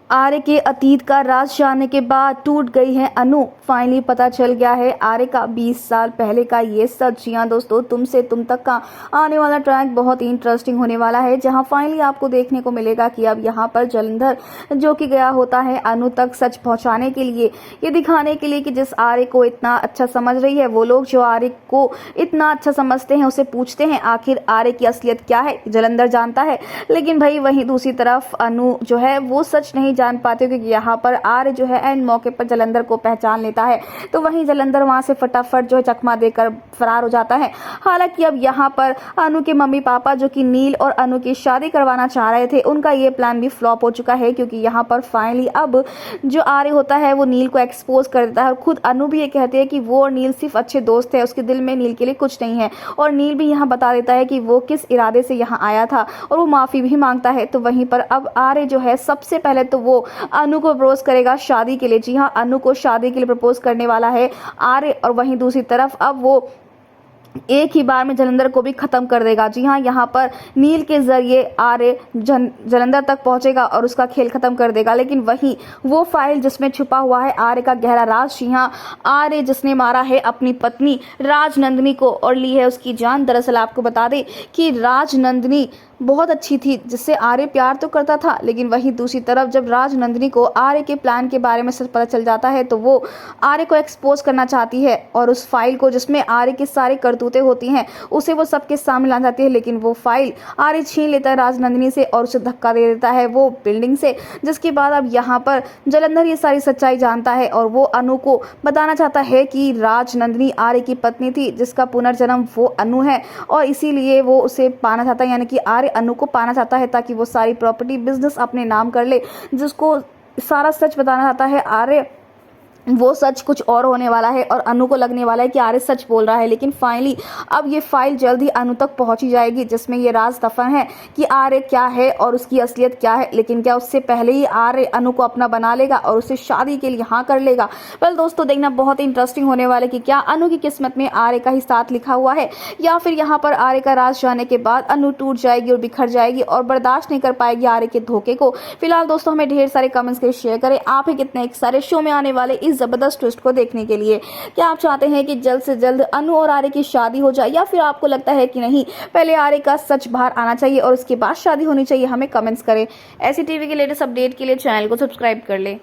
आर्य के अतीत का राज जानने के बाद टूट गई है अनु। फाइनली पता चल गया है आर्य का 20 साल पहले का ये सच। जी हाँ दोस्तों, तुमसे तुम तक का आने वाला ट्रैक बहुत ही इंटरेस्टिंग होने वाला है, जहां फाइनली आपको देखने को मिलेगा कि अब यहां पर जलंधर जो कि गया होता है अनु तक सच पहुंचाने के लिए, ये दिखाने के लिए कि जिस आर्य को इतना अच्छा समझ रही है, वो लोग जो आर्य को इतना अच्छा समझते हैं उसे पूछते हैं आखिर आर्य की असलियत क्या है। जलंधर जानता है, लेकिन भाई वहीं दूसरी तरफ अनु जो है वो सच नहीं जान पाते, क्योंकि यहाँ पर आर्य जो है एंड मौके पर जलंधर को पहचान लेता है। तो वहीं जलंधर वहां से फटाफट जो है चकमा देकर फरार हो जाता है। हालांकि अब यहाँ पर अनु के मम्मी पापा जो कि नील और अनु की शादी करवाना चाह रहे थे, उनका ये प्लान भी फ्लॉप हो चुका है, क्योंकि यहाँ पर फाइनली अब जो आर्य होता है वो नील को एक्सपोज कर देता है। और खुद अनु भी ये कहते हैं कि वो और नील सिर्फ अच्छे दोस्त है, उसके दिल में नील के लिए कुछ नहीं है। और नील भी यहाँ बता देता है कि वो किस इरादे से यहाँ आया था और वो माफी भी मांगता है। तो वहीं पर अब आर्य जो है सबसे पहले तो वो अनु को प्रपोज करेगा शादी के लिए। जी हाँ, अनु को शादी के लिए प्रपोज करने वाला है आर्य। और वहीं दूसरी तरफ अब वो एक ही बार में जलंधर को भी खत्म कर देगा। जी हाँ, यहाँ पर नील के जरिए आर्य जलंधर तक पहुंचेगा और उसका खेल खत्म कर देगा। लेकिन वहीं वो फाइल जिसमें छुपा हुआ है आर्य का गहरा राज, जी हाँ, आर्य जिसने मारा है अपनी पत्नी राजनंदिनी को और ली है उसकी जान। दरअसल आपको बता दें कि राजनंदिनी बहुत अच्छी थी, जिससे आर्य प्यार तो करता था, लेकिन वहीं दूसरी तरफ जब राजनंदिनी को आर्य के प्लान के बारे में सच पता चल जाता है तो वो आर्य को एक्सपोज करना चाहती है और उस फाइल को जिसमें आर्य के सारे करतूतें होती हैं उसे वो सबके सामने ला जाती है। लेकिन वो फाइल आर्य छीन लेता है राजनंदिनी से और उसे धक्का दे देता है वो बिल्डिंग से, जिसके बाद अब यहाँ पर जलंधर ये सारी सच्चाई जानता है और वो अनु को बताना चाहता है कि राजनंदिनी आर्य की पत्नी थी, जिसका पुनर्जन्म वो अनु है और इसीलिए वो उसे पाना चाहता है, यानी कि आर्य अनु को पाना चाहता है ताकि वो सारी प्रॉपर्टी बिजनेस अपने नाम कर ले। जिसको सारा सच बताना चाहता है आर्य, वो सच कुछ और होने वाला है और अनु को लगने वाला है कि आर्य सच बोल रहा है। लेकिन फाइनली अब ये फाइल जल्द ही अनु तक पहुंची जाएगी, जिसमें ये राज दफन है कि आर्य क्या है और उसकी असलियत क्या है। लेकिन क्या उससे पहले ही आर्य अनु को अपना बना लेगा और उसे शादी के लिए हाँ कर लेगा? वेल दोस्तों, देखना बहुत ही इंटरेस्टिंग होने वाला है कि क्या अनु की किस्मत में आर्य का ही साथ लिखा हुआ है, या फिर यहाँ पर आर्य का राज जाने के बाद अनु टूट जाएगी और बिखर जाएगी और बर्दाश्त नहीं कर पाएगी आर्य के धोखे को। फिलहाल दोस्तों, हमें ढेर सारे कमेंट्स के शेयर करें आप ही कितने सारे शो में आने वाले इस जबरदस्त ट्विस्ट को देखने के लिए। क्या आप चाहते हैं कि जल्द से जल्द अनु और आर्य की शादी हो जाए, या फिर आपको लगता है कि नहीं, पहले आर्य का सच बाहर आना चाहिए और उसके बाद शादी होनी चाहिए? हमें कमेंट्स करें। ऐसी टीवी के लेटेस्ट अपडेट के लिए चैनल को सब्सक्राइब कर ले।